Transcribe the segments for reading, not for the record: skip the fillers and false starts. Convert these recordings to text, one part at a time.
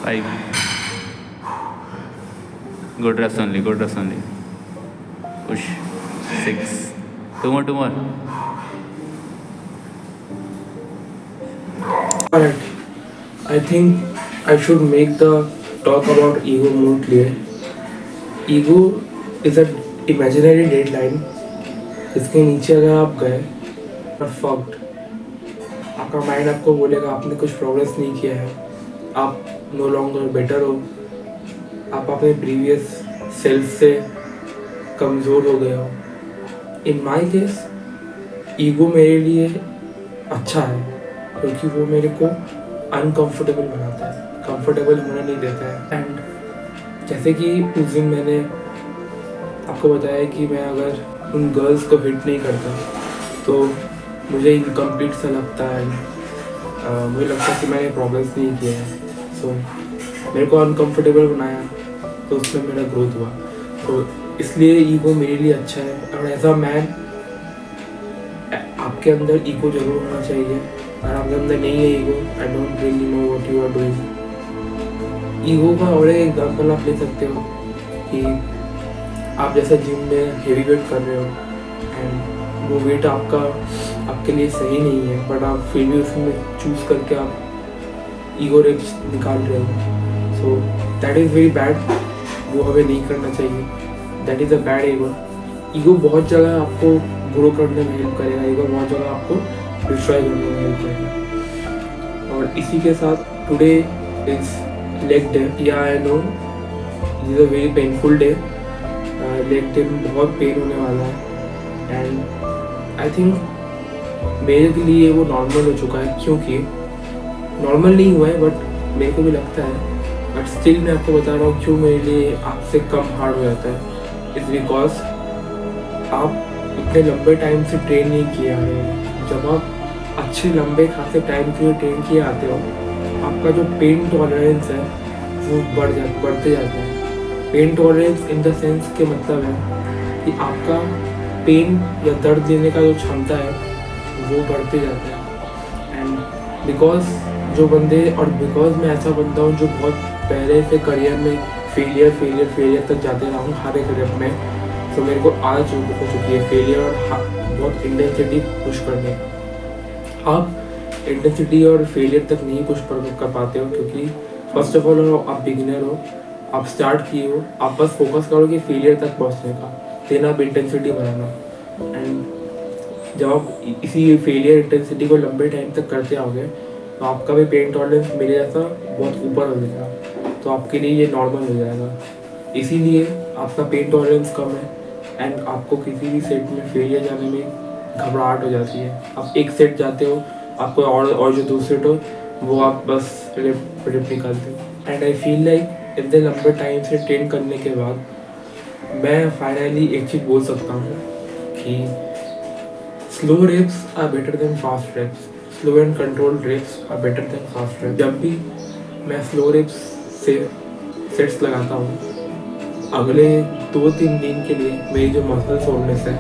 5. Good rest only, good rest only. Push. 6. Two more, two more. Alright, I think I should make the talk about ego more clear. Ego is an imaginary deadline जिसके नीचे अगर आप गए और fucked, आपका mind आपको बोलेगा आपने कुछ प्रोग्रेस नहीं किया है, आप नो लॉन्गर बेटर हो, आप अपने प्रीवियस सेल्फ से कमज़ोर हो गए हो. इन माई केस ईगो मेरे लिए अच्छा है क्योंकि वो मेरे को अनकंफर्टेबल बनाता है, कंफर्टेबल होने नहीं देता है. एंड जैसे कि उस दिन मैंने आपको बताया कि मैं अगर उन गर्ल्स को हिट नहीं करता तो मुझे इनकम्प्लीट सा लगता है. मुझे लगता है कि मैंने प्रोग्रेस नहीं किया है. सो मेरे को अनकंफर्टेबल बनाया तो उसमें मेरा ग्रोथ हुआ. तो इसलिए ईगो मेरे लिए अच्छा है. और एज अ मैन आपके अंदर ईगो जरूर होना चाहिए. अगर आपके अंदर नहीं है ego, I don't really know what you are doing. Ego का और एक एग्जाम्पल आप ले सकते हो कि आप जैसे जिम में हेवी वेट कर रहे हो एंड वो वेट आपके लिए सही नहीं है, बट आप फिर भी उसमें चूज़ करके आप ईगो रेप्स निकाल रहे हो. So that is very bad. वो हमें नहीं करना चाहिए. That is a bad ego. Ego बहुत जगह आपको ग्रो करने में हेल्प करेगा. ईगो बहुत जगह आपको डिस्ट्रॉय करने में हेल्प करेगा. और इसी के साथ today is leg day. Yeah I know this is a very painful day. Leg day में बहुत पेन होने वाला है एंड आई थिंक मेरे के लिए वो नॉर्मल हो चुका है. क्योंकि नॉर्मल नहीं हुआ है बट मेरे को भी लगता है, बट स्टिल मैं आपको बता रहा हूँ क्यों मेरे लिए आपसे कम हार्ड हो जाता है. इट्स बिकॉज आप इतने लंबे टाइम से ट्रेन नहीं किए आ रहे हो. जब आप अच्छे लंबे खासे टाइम के लिए ट्रेन किए आते हो, आपका जो पेन टॉलरेंस है वो बढ़ते जाता है. Pain tolerance in the sense के मतलब है कि आपका पेन या दर्द देने का जो क्षमता है वो बढ़ते जाता है. एंड बिकॉज मैं ऐसा बंदा हूँ जो बहुत पहले से करियर में फेलियर तक जाते रहा हूँ हर एक करियर में. तो मेरे को आदत हो चुकी है फेलियर और बहुत इंटेंसिटी पुश करने. आप इंटेंसिटी और फेलियर तक नहीं पुश कर पाते हो क्योंकि फर्स्ट ऑफ ऑल आप बिगिनर हो, आप स्टार्ट किए हो, आप बस फोकस करो कि फेलियर तक पहुंचने का, देन आप इंटेंसिटी बनाना. एंड जब आप इसी फेलियर इंटेंसिटी को लंबे टाइम तक करते आओगे तो आपका भी पेन टॉलरेंस मेरे जैसा बहुत ऊपर हो जाएगा. तो आपके लिए ये नॉर्मल हो जाएगा. इसीलिए आपका पेन टॉलरेंस कम है एंड आपको किसी भी सेट में फेलियर जाने में घबराहट हो जाती है. आप एक सेट जाते हो, आपको और जो दूसरे सेट हो वो आप बस रिप निकालते हो. एंड आई फील लाइक इतने लंबे टाइम से ट्रेन करने के बाद मैं फाइनली एक चीज़ बोल सकता हूँ कि slow reps are better than fast reps. Slow and controlled reps are better than fast reps. जब भी मैं स्लो रेप्स से सेट्स लगाता हूँ, अगले 2-3 दिन के लिए मेरी जो मसल सोरनेस है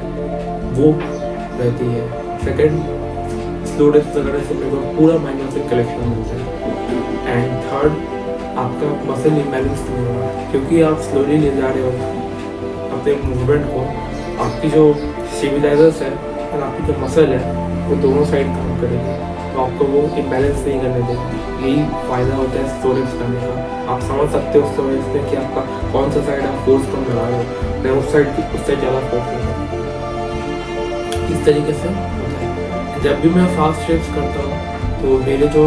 वो रहती है. सेकंड, स्लो रेप्स लगाने से मेरे को पूरा माइंड मसल कलेक्शन मिलता है. एंड थर्ड, आपका मसल इम्बैलेंस नहीं होगा क्योंकि आप स्लोली ले जा रहे हो अपने मूवमेंट को. आपकी जो स्टेबिलाइजर्स है और आपकी जो मसल है वो दोनों साइड काम करेगी, तो आपको वो इम्बैलेंस नहीं करने देगा. यही फ़ायदा होता है स्लो रेप्स करने का. आप समझ सकते हो स्लो रेप्स में कि आपका कौन सा साइड आप फोर्स कम लगा रहे हो, मैं उस साइड ज़्यादा फोर्स लगा. इस तरीके से होता है. जब भी मैं फास्ट रेप्स करता हूँ तो मेरे जो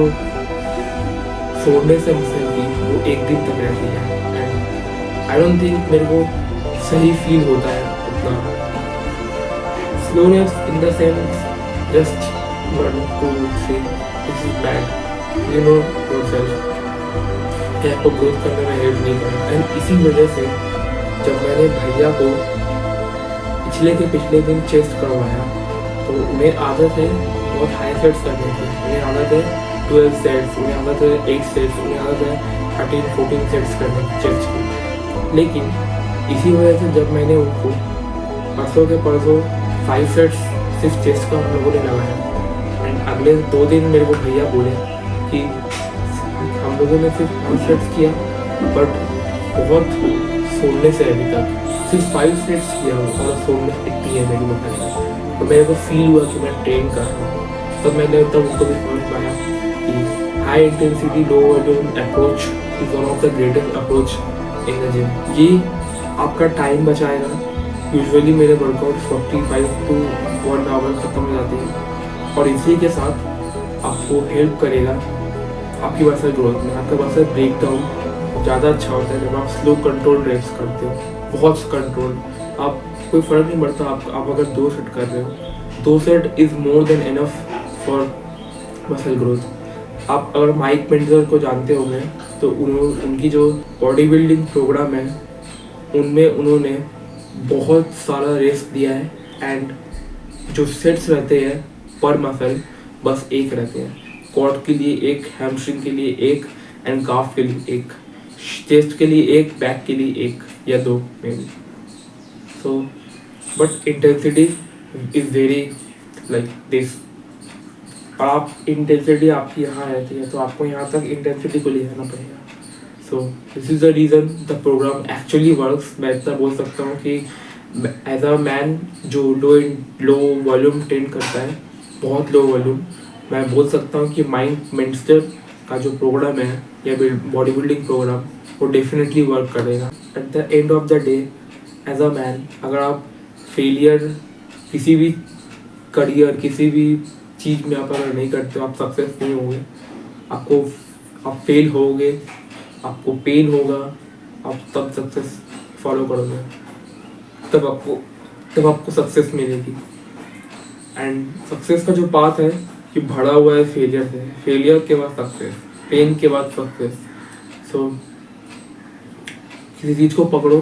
सोडनेस है मसल की वो एक दिन तक रहती है. एंड आई डोंट थिंक मेरे को सही फील होता है उतना. Slow reps in the sense just 1 2 3 this is bad. You know yourself कि आपको ग्रोथ करने में हेल्प नहीं करेगा. एंड इसी वजह से जब मैंने भैया को पिछले दिन चेस्ट करवाया तो उन्हें आदत है बहुत हाई सेट्स करने की. उन्हें आदत है 12 सेट्स, उन्हें आदत है 8 सेट्स, उन्हें आदत है 13-14 सेट्स करने की चेस्ट की. लेकिन इसी वजह से जब मैंने उनको परसों 5 सेट्स सिर्फ चेस्ट का हम लोगों ने लगाया एंड अगले 2 दिन मेरे को भैया बोले कि हम लोगों ने सिर्फ 5 सेट्स किया, बट बहुत सोलने से अभी तक सिर्फ 5 सेट्स किया और सोलने इतनी है मेरी मसल। तो मेरे को फील हुआ कि मैं ट्रेन कर रहा हूँ। तब मैंने उनको भी समझ पाया कि high intensity low volume approach is one of the greatest approach in the gym. ये आपका टाइम बचाएगा। यूजुअली मेरे वर्कआउट 45 to 1 आवर ख़त्म हो जाती है, और इसी के साथ आपको हेल्प करेगा आपकी मसल ग्रोथ में। आपका मसल ब्रेक डाउन ज़्यादा अच्छा होता है जब आप स्लो कंट्रोल रेप्स करते हो, बहुत कंट्रोल। आप कोई फ़र्क नहीं पड़ता आप अगर 2 सेट कर रहे हो, 2 set is more than enough for muscle growth. आप अगर माइक मेंडलर को जानते होंगे तो उनकी जो बॉडी बिल्डिंग प्रोग्राम है उनमें उन्होंने बहुत सारा रेस्ट दिया है, एंड जो सेट्स रहते हैं पर मसल बस एक रहते हैं। क्वाड के लिए 1, हैमस्ट्रिंग के लिए 1 एंड काफ के लिए 1, चेस्ट के लिए 1, बैक के लिए 1 या 2 may be. So but intensity is very like this, और आप इंटेंसिटी आपकी यहाँ रहती है तो आपको यहाँ तक इंटेंसिटी को ले जाना पड़ेगा। So this is the reason the programme actually works. मैं इतना बोल सकता हूँ कि एज अ मैन जो लो वॉल्यूम ट्रेन करता है, बहुत लो वॉल्यूम, मैं बोल सकता हूँ कि माइंड मेंस्टर का जो प्रोग्राम है या बॉडी बिल्डिंग प्रोग्राम वो डेफिनेटली वर्क करेगा। At the end of the day as a man, अगर आप फेलियर किसी भी करियर किसी भी चीज़ में आप अगर नहीं करते हो, आप सक्सेस नहीं होंगे। आप फेल होगे, आपको पेन होगा, आप तब सक्सेस फॉलो करोगे, तब आपको सक्सेस मिलेगी। एंड सक्सेस का जो पाथ है ये भरा हुआ है फेलियर से। फेलियर के बाद सक्सेस, पेन के बाद सक्सेस। सो किसी चीज़ को पकड़ो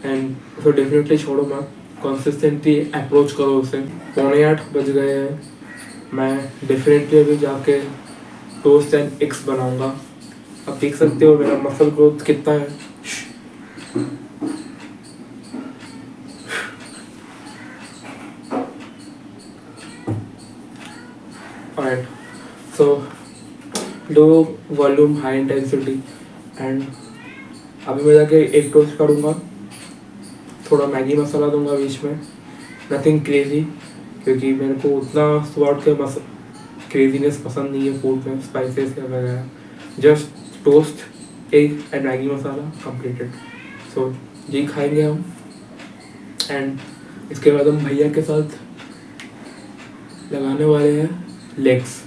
एंड उसे डेफिनेटली छोड़ो मत, कंसिस्टेंटली अप्रोच करो उसे। 7:45 बज गए हैं, मैं डेफिनेटली अभी जाके टोस्ट एंड एग्स बनाऊंगा। आप देख सकते हो मेरा मसल ग्रोथ कितना है। Alright, so low volume high intensity and अभी मैं जाके एग टोस्ट करूँगा, थोड़ा मैगी मसाला दूंगा बीच में, नथिंग क्रेजी, क्योंकि मेरे को उतना स्वाद के क्रेजीनेस पसंद नहीं है फूड में, स्पाइसेस या वगैरह। Just toast egg and Maggi masala completed. So यही खाएंगे हम, एंड इसके बाद हम भैया के साथ लगाने वाले हैं लेग्स।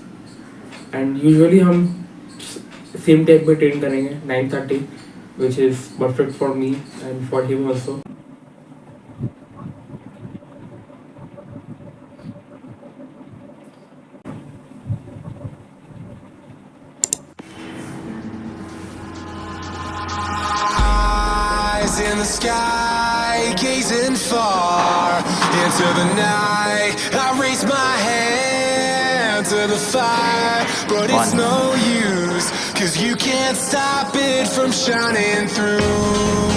एंड यूजुअली हम सेम टाइप में ट्रेन करेंगे 9:30, which is perfect for me and for him also. In the sky, gazing far into the night, I raise my hand to the fire, but it's no use, 'cause you can't stop it from shining through.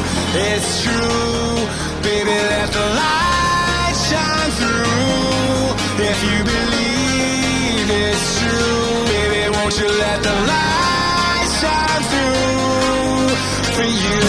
It's true, baby, let the light shine through. If you believe it's true, baby, won't you let the light shine through for you.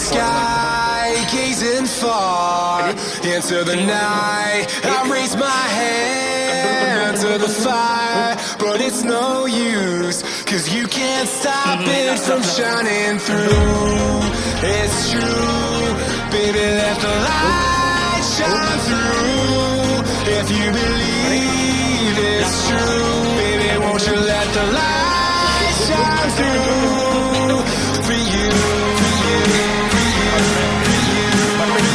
sky, gazing far into the night. I raise my hand to the fire, but it's no use, 'cause you can't stop it from shining through. It's true, baby, let the light shine through. If you believe it's true, baby, won't you let the light shine through for you, for you, for you, for you, for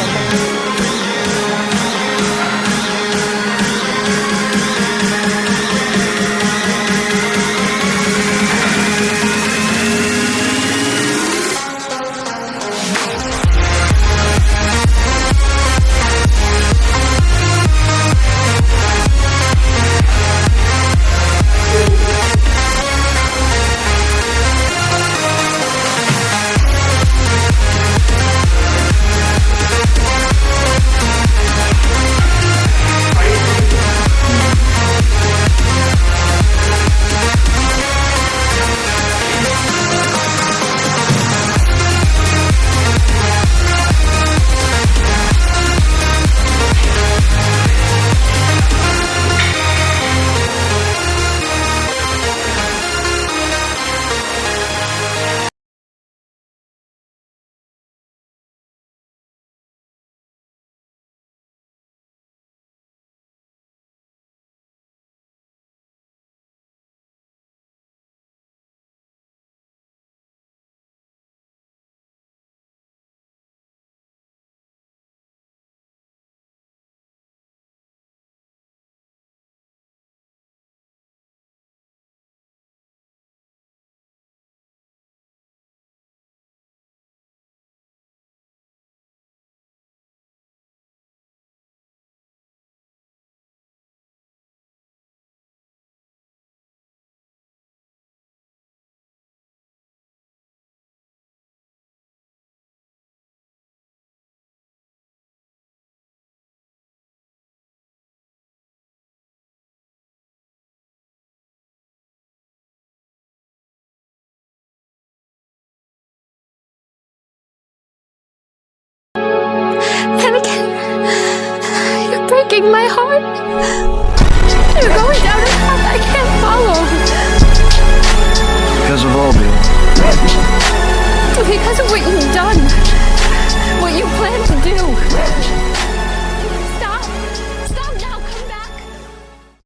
And again, you're breaking my heart. You're going down